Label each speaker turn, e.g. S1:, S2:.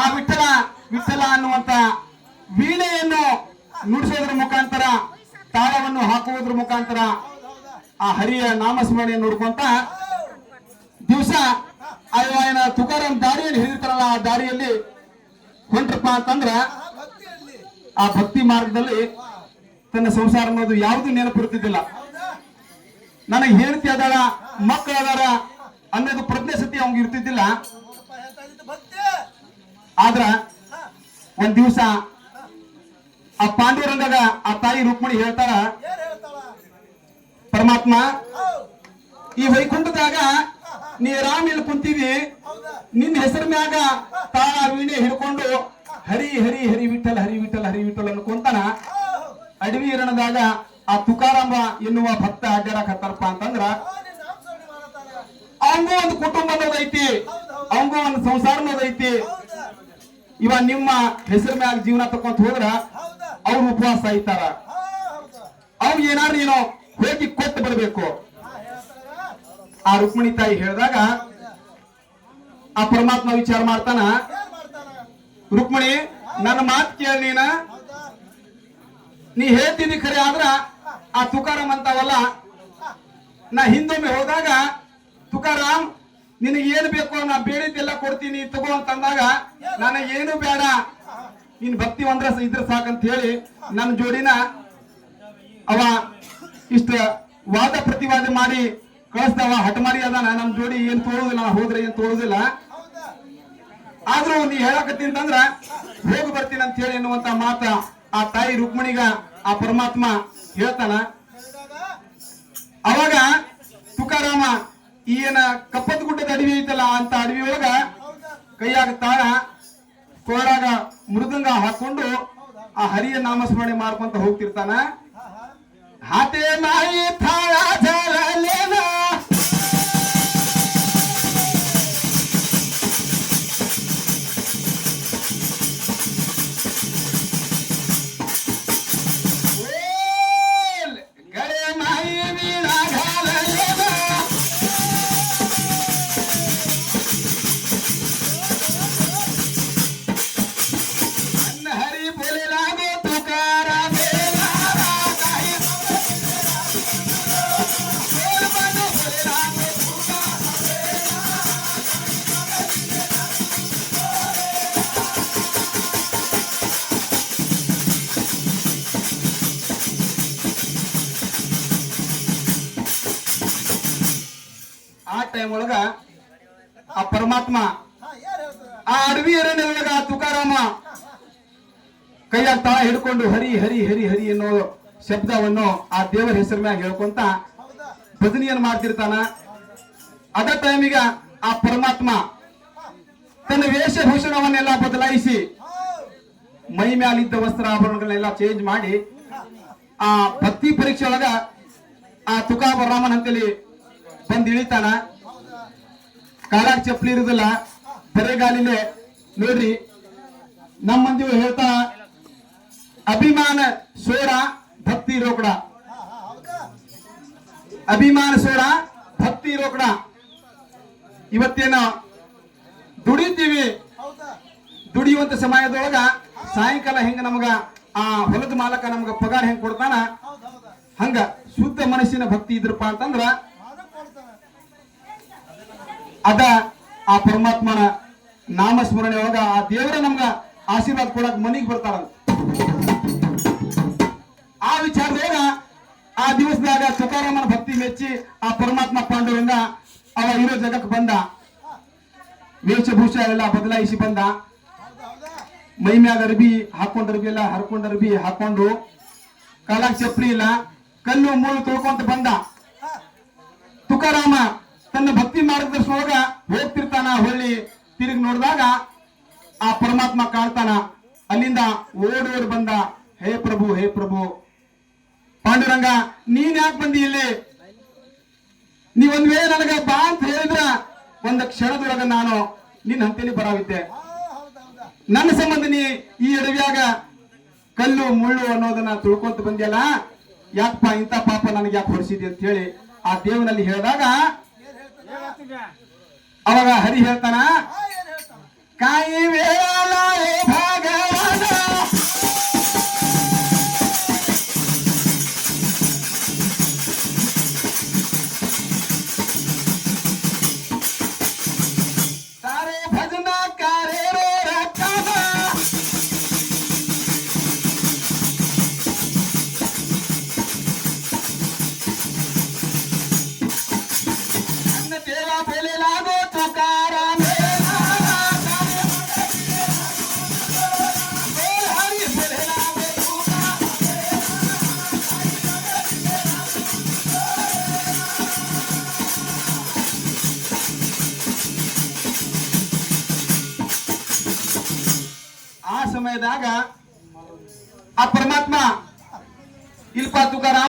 S1: ಆ ವಿಠಲ ವಿಠಲ ಅನ್ನುವಂತ ವೀಣೆಯನ್ನು ನುಡಿಸೋದ್ರ ಮುಖಾಂತರ ತಾಳವನ್ನು ಹಾಕುವುದ್ರ ಮುಖಾಂತರ ಆ ಹರಿಯ ನಾಮಸ್ಮರಣೆ ನೋಡ್ಕೊಂತ ದಿವಸ ಆಯನ ತುಕಾರಾಮ್ ದಾರಿಯಲ್ಲಿ ಹಿಡಿದಿರ್ತಾರಲ್ಲ ಆ ದಾರಿಯಲ್ಲಿ ಹೊಂಟ್ರಪ್ಪ ಅಂತಂದ್ರ ಆ ಭಕ್ತಿ ಮಾರ್ಗದಲ್ಲಿ ತನ್ನ ಸಂಸಾರ ಅನ್ನೋದು ಯಾವುದು ನೆನಪಿರುತ್ತಿದ್ದಿಲ್ಲ. ನನಗೆ ಹೇಳ್ತಿ ಅದಾರ ಮಕ್ಕಳು ಅದಾರ ಅನ್ನೋದು ಪ್ರಜ್ಞೆ ಸತಿ ಅವಂಗ ಇರ್ತಿದ್ದಿಲ್ಲ. ಆದ್ರ ಒಂದ್ ದಿವಸ ಆ ಪಾಂಡುರಂಗಗ ಆ ತಾಯಿ ರುಕ್ಮಿಣಿ ಹೇಳ್ತಾರ, ಪರಮಾತ್ಮ ಈ ವೈಕುಂಠದಾಗ ನೀ ರಾಮ್ ಇಲ್ಲಿ ಕುಂತೀವಿ, ನಿನ್ನ ಹೆಸರು ಮ್ಯಾಗ ತಾಳ ವೀಣೆ ಹಿಡ್ಕೊಂಡು ಹರಿ ಹರಿ ಹರಿ ವಿಠಲ್ ಹರಿ ವಿಠಲ್ ಹರಿ ವಿಠಲ್ ಅನ್ಕೊಂತಾನ. ಅಡವಿ ಇರಣದಾಗ ಆ ತುಕಾರಾಮ ಎನ್ನುವ ಭಕ್ತ ಅಡ್ಡಾಡಕ್ ಹತ್ತಾರಪ್ಪ ಅಂತಂದ್ರ ಅವಂಗೂ ಒಂದು ಕುಟುಂಬ ಅನ್ನೋದೈತಿ, ಅವಂಗೂ ಒಂದು ಸಂಸಾರ ಅನ್ನೋದೈತಿ. ಇವ ನಿಮ್ಮ ಹೆಸರು ಮ್ಯಾಗ ಜೀವನ ತಕೊಂತ ಹೋದ್ರ ಅವ್ರು ಉಪವಾಸ ಆಯ್ತಾರ. ಅವ್ರು ಏನಾರು ಏನೋ ಹೋಗಿ ಕೊಟ್ಟು ಬರ್ಬೇಕು. ಆ ರುಕ್ಮಿಣಿ ತಾಯಿ ಹೇಳಿದಾಗ ಆ ಪರಮಾತ್ಮ ವಿಚಾರ ಮಾಡ್ತಾನ, ರುಕ್ಮಿಣಿ ನನ್ನ ಮಾತು ಕೇಳಿ ನೀ ಹೇಳ್ತೀನಿ ಖರೆ ಆದ್ರ ಆ ತುಕಾರಾಮ್ ಅಂತಾವಲ್ಲ, ನಾ ಹಿಂದೊಮ್ಮೆ ಹೋದಾಗ ತುಕಾರಾಮ್ ನಿನಗೆ ಏನು ಬೇಕು ನಾ ಬೇಡಿದ್ದೆಲ್ಲ ಕೊಡ್ತೀನಿ ತಗೋ ಅಂತಂದಾಗ ನನಗೆ ಏನು ಬೇಡ, ನಿನ್ ಭಕ್ತಿ ಒಂದ್ರ ಇದ್ರ ಸಾಕಂತ ಹೇಳಿ ನನ್ನ ಜೋಡಿನ ಅವ ಇಷ್ಟ ವಾದ ಪ್ರತಿವಾದ ಮಾಡಿ ಕಳಿಸ್ದವ. ಹಠಮಾರಿ ಅದಾನ, ನಮ್ ಜೋಡಿ ಏನ್ ತೋಳುದಿಲ್ಲ, ಹೋದ್ರೆ ಏನ್ ತೋಳುದಿಲ್ಲ. ಆದ್ರೂ ನೀ ಹೇಳಕತ್ತೀನಿ ಅಂತಂದ್ರ ಹೋಗಿ ಬರ್ತೀನಿ ಅಂತ ಹೇಳಿ ಎನ್ನುವಂತ ಮಾತ ಆ ತಾಯಿ ರುಕ್ಮಿಣಿಗ ಆ ಪರಮಾತ್ಮ ಹೇಳ್ತಾನ. ಅವಾಗ ತುಕಾರಾಮ ಏನ ಕಪ್ಪತ್ ಗುಡ್ಡದ ಅಡವಿ ಐತಲ್ಲ ಅಂತ ಅಡವಿ ಒಳಗ ಕೈಯಾಗ ತಾಳ ಕೋರಾಗ ಮೃದಂಗ ಹಾಕೊಂಡು ಆ ಹರಿಯ ನಾಮಸ್ಮರಣೆ ಮಾಡ್ಕೊಂತ ಹೋಗ್ತಿರ್ತಾನ. ಹಾತೆ ನಾಯಿ ಥಾಳ ಜಲಲೇನ ಟೈಮ್ ಒಳಗ ಆ ಪರಮಾತ್ಮ ಆ ಅಡವಿ ಅರಣ್ಯದೊಳಗ ತುಕಾರಾಮ ಕೈಯಾಗ ತಾಳ ಹಿಡ್ಕೊಂಡು ಹರಿ ಹರಿ ಹರಿ ಹರಿ ಅನ್ನೋ ಶಬ್ದವನ್ನು ಆ ದೇವರ ಹೆಸರ ಮ್ಯಾಗ ಹೇಳ್ಕೊಂತ ಭಜನೆಯನ್ನು ಮಾಡ್ತಿರ್ತಾನ. ಅದ ಟೈಮಿಗ ಆ ಪರಮಾತ್ಮ ತನ್ನ ವೇಷಭೂಷಣವನ್ನೆಲ್ಲ ಬದಲಾಯಿಸಿ ಮೈ ಮ್ಯಾಲಿದ್ದ ವಸ್ತ್ರಾಭರಣಗಳನ್ನೆಲ್ಲ ಚೇಂಜ್ ಮಾಡಿ ಆ ಭಕ್ತಿ ಪರೀಕ್ಷೆ ಒಳಗ ಆ ತುಕಾರಾಮನ್ ಅಂತೇಳಿ ಬಂದ್ ಇಳಿತಾನ. ಕಾಲಾಗ ಚಪ್ಪಲಿ ಇರುದಿಲ್ಲ, ಬರೆಗಾಲಿಲೆ ನೋಡ್ರಿ. ನಮ್ಮ ಮಂದಿ ಹೇಳ್ತಾ ಅಭಿಮಾನ ಸೋಡ ಭಕ್ತಿ ರೋಕಡ, ಅಭಿಮಾನ ಸೋಡ ಭಕ್ತಿ ರೋಕಡ. ಇವತ್ತೇನ ದುಡಿತೀವಿ, ದುಡಿಯುವಂತ ಸಮಯದೊಳಗ ಸಾಯಂಕಾಲ ಹೆಂಗ ನಮಗ ಆ ಹೊಲದ ಮಾಲಕ ನಮಗ ಪಗಾರ ಹೆಂಗ್ ಕೊಡ್ತಾನ, ಹಂಗ ಶುದ್ಧ ಮನಸ್ಸಿನ ಭಕ್ತಿ ಇದ್ರಪ್ಪ ಅಂತಂದ್ರ ಅದ ಆ ಪರಮಾತ್ಮನ ನಾಮಸ್ಮರಣೆ ಒಳಗ ಆ ದೇವರ ನಮ್ಗ ಆಶೀರ್ವಾದ ಕೊಡಕ್ ಮನಿಗ್ ಬರ್ತಾರ. ಆ ವಿಚಾರದೊಳಗ ಆ ದಿವಸದಾಗ ತುಕಾರಾಮನ ಭಕ್ತಿ ಮೆಚ್ಚಿ ಆ ಪರಮಾತ್ಮ ಪಾಂಡುರಂಗ ಅವ ಇರೋ ಜಗಕ್ಕೆ ಬಂದ. ವೇಷಭೂಷ ಎಲ್ಲ ಬದಲಾಯಿಸಿ ಬಂದ. ಮೈ ಮ್ಯಾಗ ಅರ್ಬಿ ಹಾಕೊಂಡ್ ಅರ್ಬಿ ಎಲ್ಲ ಹರ್ಕೊಂಡ್ ಅರ್ಬಿ ಹಾಕೊಂಡು ಕಾಲಾಗ ಚಪ್ಪಲಿ ಇಲ್ಲ, ಕಲ್ಲು ಮೂಳು ತೊಳ್ಕೊಂತ ಬಂದ. ತುಕಾರಾಮ ತನ್ನ ಭಕ್ತಿ ಮಾರ್ಗದರ್ಶನೊಳಗ ಹೋಗ್ತಿರ್ತಾನ. ಹೊಳ್ಳಿ ತಿರುಗಿ ನೋಡಿದಾಗ ಆ ಪರಮಾತ್ಮ ಕಾಣ್ತಾನ. ಅಲ್ಲಿಂದ ಓಡಿ ಬಂದ, ಹೇ ಪ್ರಭು ಹೇ ಪ್ರಭು ಪಾಂಡುರಂಗ ನೀನ್ ಯಾಕೆ ಬಂದಿ ಇಲ್ಲಿ? ನೀವೊಂದ್ ವೇಳೆ ನನಗ ಬಾ ಅಂತ ಹೇಳಿದ್ರ ಒಂದ ಕ್ಷಣದೊಳಗ ನಾನು ನಿನ್ನ ಹಂತೇಲಿ ಬರಾವಿದ್ದೆ. ನನ್ನ ಸಂಬಂಧ ನೀ ಈ ಅಡವಿಯಾಗ ಕಲ್ಲು ಮುಳ್ಳು ಅನ್ನೋದನ್ನ ತಿಳ್ಕೊಂತ ಬಂದ್ಯಲ್ಲ, ಯಾಕಪ್ಪ ಇಂಥ ಪಾಪ ನನಗೆ ಯಾಕೆ ಹೊರಿಸಿದೆ ಅಂತ ಹೇಳಿ ಆ ದೇವನಲ್ಲಿ ಹೇಳಿದಾಗ ಅವಾಗ ಹರಿ ಹೇಳ್ತಾನ, काही वेळाला हे भगवान सारे भजना करे रे रकाना अन्न तेला पेले लागो तुकाराम ಆ ಸಮಯದಾಗ ಆ ಪರಮಾತ್ಮ ಇಲ್ಪ ತುಕಾರಾಮ್